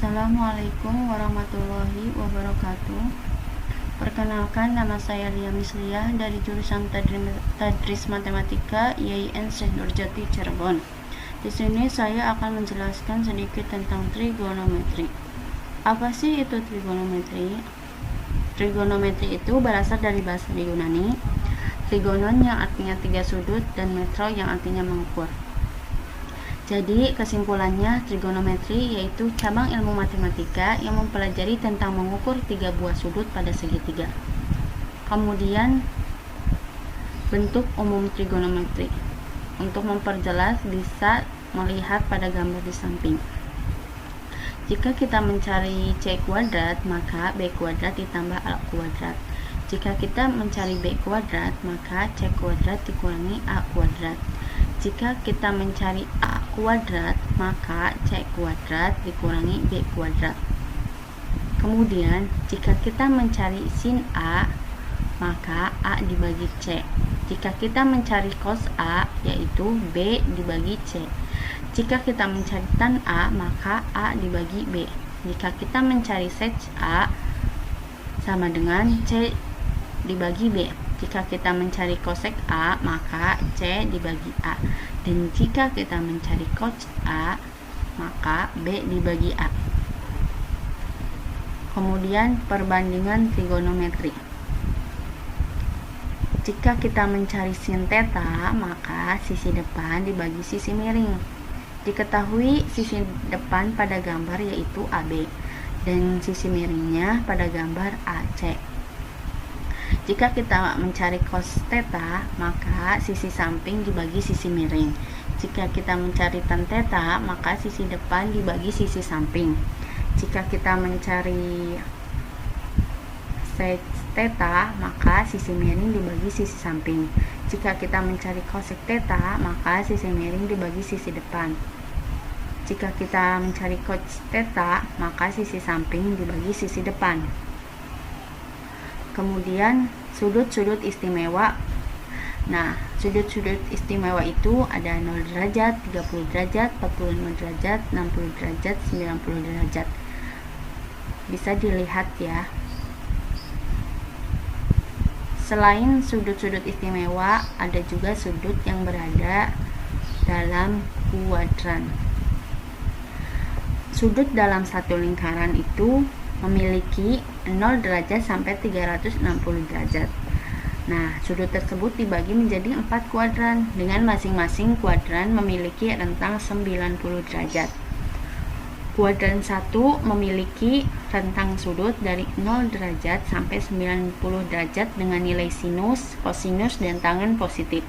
Assalamualaikum warahmatullahi wabarakatuh. Perkenalkan, nama saya Lia Misliah dari jurusan Tadris Matematika IAIN Syekh Nurjati Cirebon. Di sini saya akan menjelaskan sedikit tentang trigonometri. Apa sih itu trigonometri? Trigonometri itu berasal dari bahasa Yunani, trigonon yang artinya 3 sudut dan metro yang artinya mengukur. Jadi kesimpulannya, trigonometri yaitu cabang ilmu matematika yang mempelajari tentang mengukur 3 buah sudut pada segitiga. Kemudian bentuk umum trigonometri. Untuk memperjelas bisa melihat pada gambar di samping. Jika kita mencari C kuadrat, maka B kuadrat ditambah A kuadrat. Jika kita mencari B kuadrat, maka C kuadrat dikurangi A kuadrat. Jika kita mencari A kuadrat, maka C kuadrat dikurangi B kuadrat. Kemudian, jika kita mencari sin A, maka A dibagi C. Jika kita mencari cos A, yaitu B dibagi C. Jika kita mencari tan A, maka A dibagi B. Jika kita mencari sec A, sama dengan C dibagi B. Jika kita mencari cosec A, maka C dibagi A. Dan jika kita mencari cos A, maka B dibagi A. Kemudian perbandingan trigonometri. Jika kita mencari sin theta, maka sisi depan dibagi sisi miring. Diketahui sisi depan pada gambar yaitu AB, dan sisi miringnya pada gambar AC. Jika kita mencari cos theta, maka sisi samping dibagi sisi miring. Jika kita mencari tan theta, maka sisi depan dibagi sisi samping. Jika kita mencari sec theta, maka sisi miring dibagi sisi samping. Jika kita mencari cosec theta, maka sisi miring dibagi sisi depan. Jika kita mencari cos theta, maka sisi samping dibagi sisi depan. Kemudian sudut-sudut istimewa. Nah, sudut-sudut istimewa itu ada 0 derajat, 30 derajat, 45 derajat, 60 derajat, 90 derajat. Bisa dilihat ya. Selain sudut-sudut istimewa, ada juga sudut yang berada dalam kuadran. Sudut dalam satu lingkaran itu memiliki 0 derajat sampai 360 derajat. Nah, sudut tersebut dibagi menjadi 4 kuadran dengan masing-masing kuadran memiliki rentang 90 derajat. Kuadran 1 memiliki rentang sudut dari 0 derajat sampai 90 derajat dengan nilai sinus, kosinus, dan tangen positif.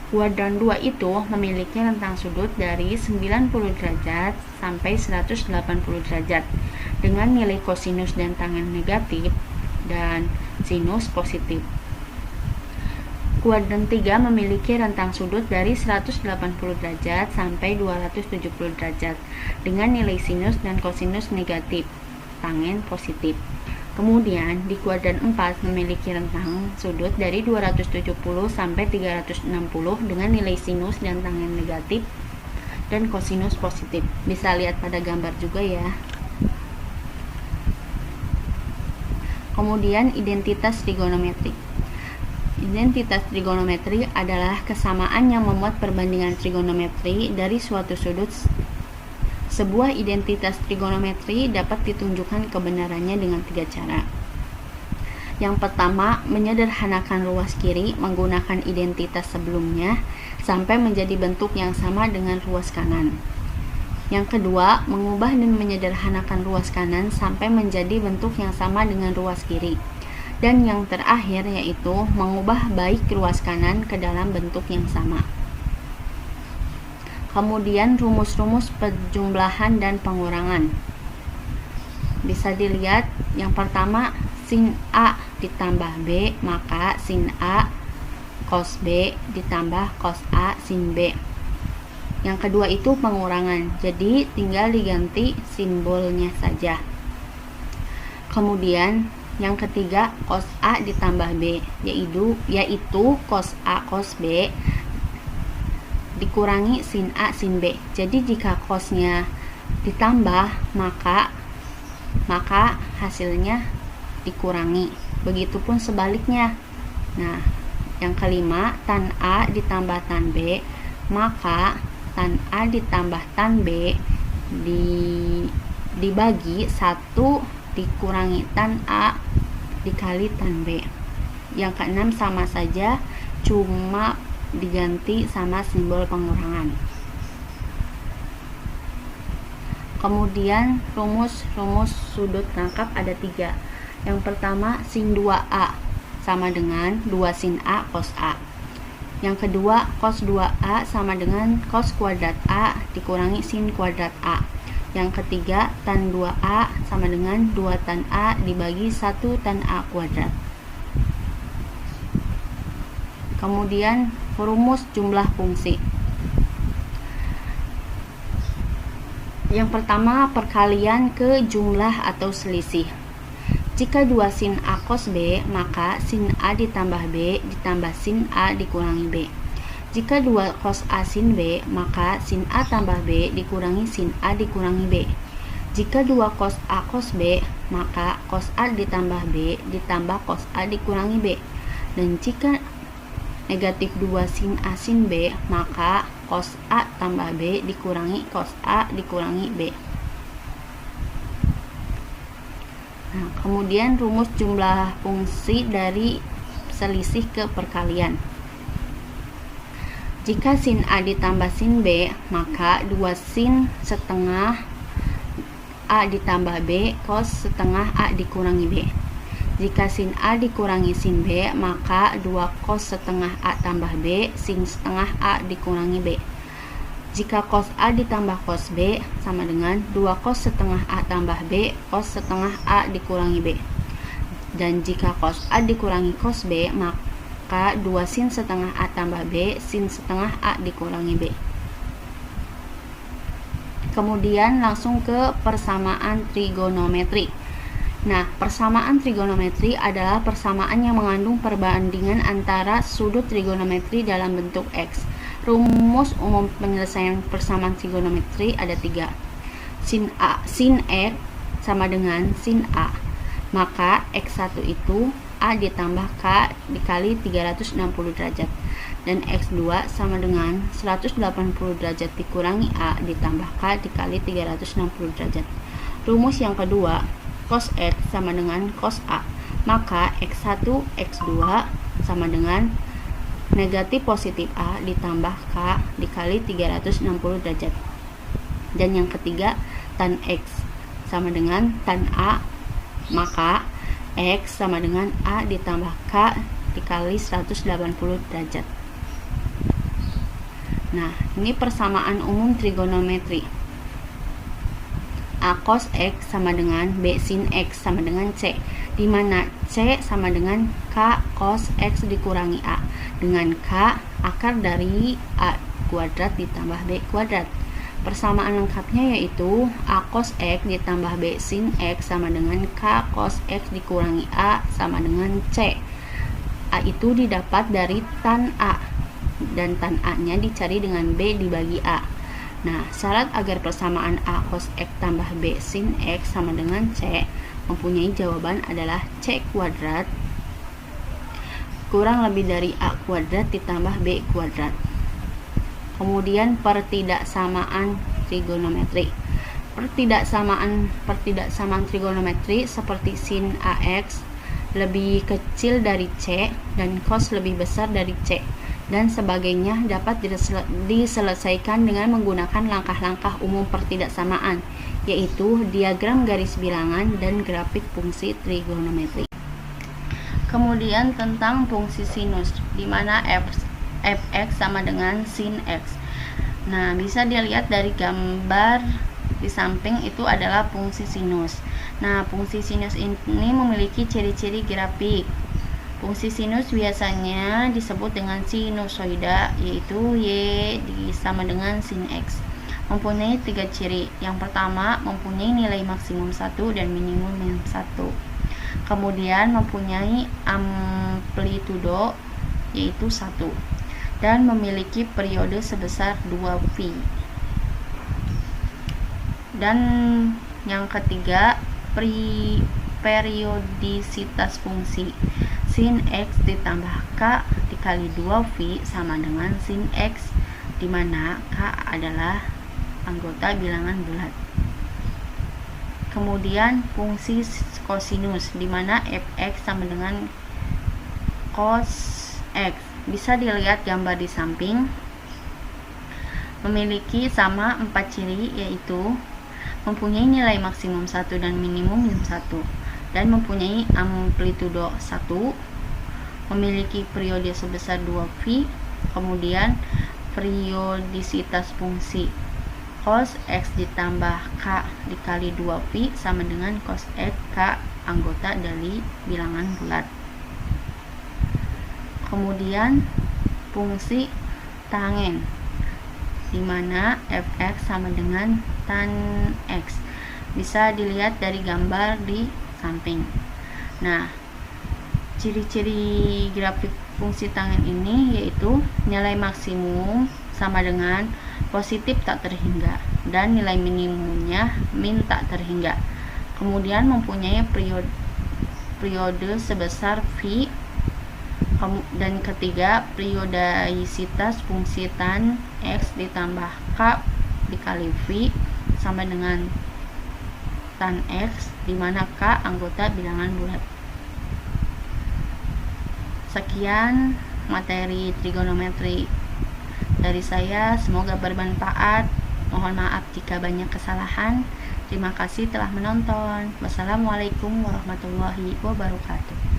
Kuadran 2 itu memiliki rentang sudut dari 90 derajat sampai 180 derajat dengan nilai kosinus dan tangen negatif dan sinus positif. Kuadran 3 memiliki rentang sudut dari 180 derajat sampai 270 derajat dengan nilai sinus dan kosinus negatif, tangen positif. Kemudian di kuadran 4 memiliki rentang sudut dari 270 sampai 360 dengan nilai sinus dan tangen negatif dan kosinus positif. Bisa lihat pada gambar juga ya. Kemudian identitas trigonometri. Identitas trigonometri adalah kesamaan yang memuat perbandingan trigonometri dari suatu sudut. Sebuah identitas trigonometri dapat ditunjukkan kebenarannya dengan 3 cara. Yang pertama, menyederhanakan ruas kiri menggunakan identitas sebelumnya sampai menjadi bentuk yang sama dengan ruas kanan. Yang kedua, mengubah dan menyederhanakan ruas kanan sampai menjadi bentuk yang sama dengan ruas kiri. Dan yang terakhir yaitu mengubah baik ruas kanan ke dalam bentuk yang sama. Kemudian rumus-rumus penjumlahan dan pengurangan. Bisa dilihat, yang pertama sin A ditambah B, maka sin A cos B ditambah cos A sin B. Yang kedua itu pengurangan, jadi tinggal diganti simbolnya saja. Kemudian yang ketiga cos A ditambah B, yaitu cos A cos B dikurangi sin A sin B. Jadi jika cosnya ditambah, maka hasilnya dikurangi. Begitupun sebaliknya. Nah, yang kelima, tan A ditambah tan B, maka tan A ditambah tan B dibagi 1 dikurangi tan A dikali tan B. Yang keenam sama saja, cuma diganti sama simbol pengurangan. Kemudian rumus sudut rangkap ada 3. Yang pertama, sin 2A sama dengan 2 sin A cos A. Yang kedua, cos 2A sama dengan cos kuadrat A dikurangi sin kuadrat A. Yang ketiga, tan 2A sama dengan 2 tan A dibagi 1 tan A kuadrat. Kemudian rumus jumlah fungsi. Yang pertama, perkalian ke jumlah atau selisih. Jika 2 sin A cos B, maka sin A ditambah B ditambah sin A dikurangi B. Jika 2 cos A sin B, maka sin A tambah B dikurangi sin A dikurangi B. Jika 2 cos A cos B, maka cos A ditambah B ditambah cos A dikurangi B. Dan jika negatif 2 sin A sin B, maka cos A tambah B dikurangi cos A dikurangi B. Nah, kemudian rumus jumlah fungsi dari selisih ke perkalian. Jika sin A ditambah sin B, maka 2 sin setengah A ditambah B cos setengah A dikurangi B. Jika sin A dikurangi sin B, maka 2 cos setengah A tambah B sin setengah A dikurangi B. Jika cos A ditambah cos B sama dengan 2 cos setengah A tambah B cos setengah A dikurangi B. Dan jika cos A dikurangi cos B, maka 2 sin setengah A tambah B sin setengah A dikurangi B. Kemudian langsung ke persamaan trigonometri. Nah, persamaan trigonometri adalah persamaan yang mengandung perbandingan antara sudut trigonometri dalam bentuk X. Rumus umum penyelesaian persamaan trigonometri ada 3. Sin X sama dengan sin A. Maka X1 itu A ditambah K dikali 360 derajat. Dan X2 sama dengan 180 derajat dikurangi A ditambah K dikali 360 derajat. Rumus yang kedua, cos X sama dengan cos A, maka X1 X2 sama dengan negatif positif A ditambah K dikali 360 derajat. Dan yang ketiga, tan X sama dengan tan A, maka X sama dengan A ditambah K dikali 180 derajat. Nah, ini persamaan umum trigonometri. A cos X sama dengan B sin X sama dengan C, di mana C sama dengan K cos X dikurangi A, dengan K akar dari A kuadrat ditambah B kuadrat. Persamaan lengkapnya yaitu A cos X ditambah B sin X sama dengan K cos X dikurangi A sama dengan C. A itu didapat dari tan A, dan tan A-nya dicari dengan B dibagi A. Nah, syarat agar persamaan A cos X tambah B sin X sama dengan C mempunyai jawaban adalah C kuadrat kurang lebih dari A kuadrat ditambah B kuadrat. Kemudian pertidaksamaan trigonometri. Pertidaksamaan trigonometri seperti sin AX lebih kecil dari C dan cos lebih besar dari C dan sebagainya dapat diselesaikan dengan menggunakan langkah-langkah umum pertidaksamaan, yaitu diagram garis bilangan dan grafik fungsi trigonometri. Kemudian tentang fungsi sinus, di mana fx sama dengan sin x. Nah, bisa dilihat dari gambar di samping itu adalah fungsi sinus. Nah, fungsi sinus ini memiliki ciri-ciri grafik. Fungsi sinus biasanya disebut dengan sinusoida, yaitu y sama dengan sin x. Mempunyai 3 ciri. Yang pertama, mempunyai nilai maksimum 1 dan minimum 1. Kemudian mempunyai amplitudo yaitu 1 dan memiliki periode sebesar 2π. Dan yang ketiga, periodisitas fungsi. Sin X ditambah K dikali 2V sama dengan sin X, di mana K adalah anggota bilangan bulat. Kemudian fungsi kosinus, di mana fx sama dengan cos x. Bisa dilihat gambar di samping. Memiliki sama 4 ciri, yaitu mempunyai nilai maksimum 1 dan minimum 1, dan mempunyai amplitudo 1, memiliki periode sebesar 2V, kemudian periodisitas fungsi cos x ditambah k dikali 2V sama dengan cos x, k anggota dari bilangan bulat. Kemudian fungsi tangen, di mana fx sama dengan tan x. Bisa dilihat dari gambar di samping. Nah, ciri-ciri grafik fungsi tangen ini yaitu nilai maksimum sama dengan positif tak terhingga, dan nilai minimumnya min tak terhingga. Kemudian mempunyai periode sebesar V. Dan ketiga, periodisitas fungsi tan x ditambah k dikali V sama dengan tan x, di mana k anggota bilangan bulat. Sekian materi trigonometri dari saya, semoga bermanfaat. Mohon maaf jika banyak kesalahan. Terima kasih telah menonton. Wassalamualaikum warahmatullahi wabarakatuh.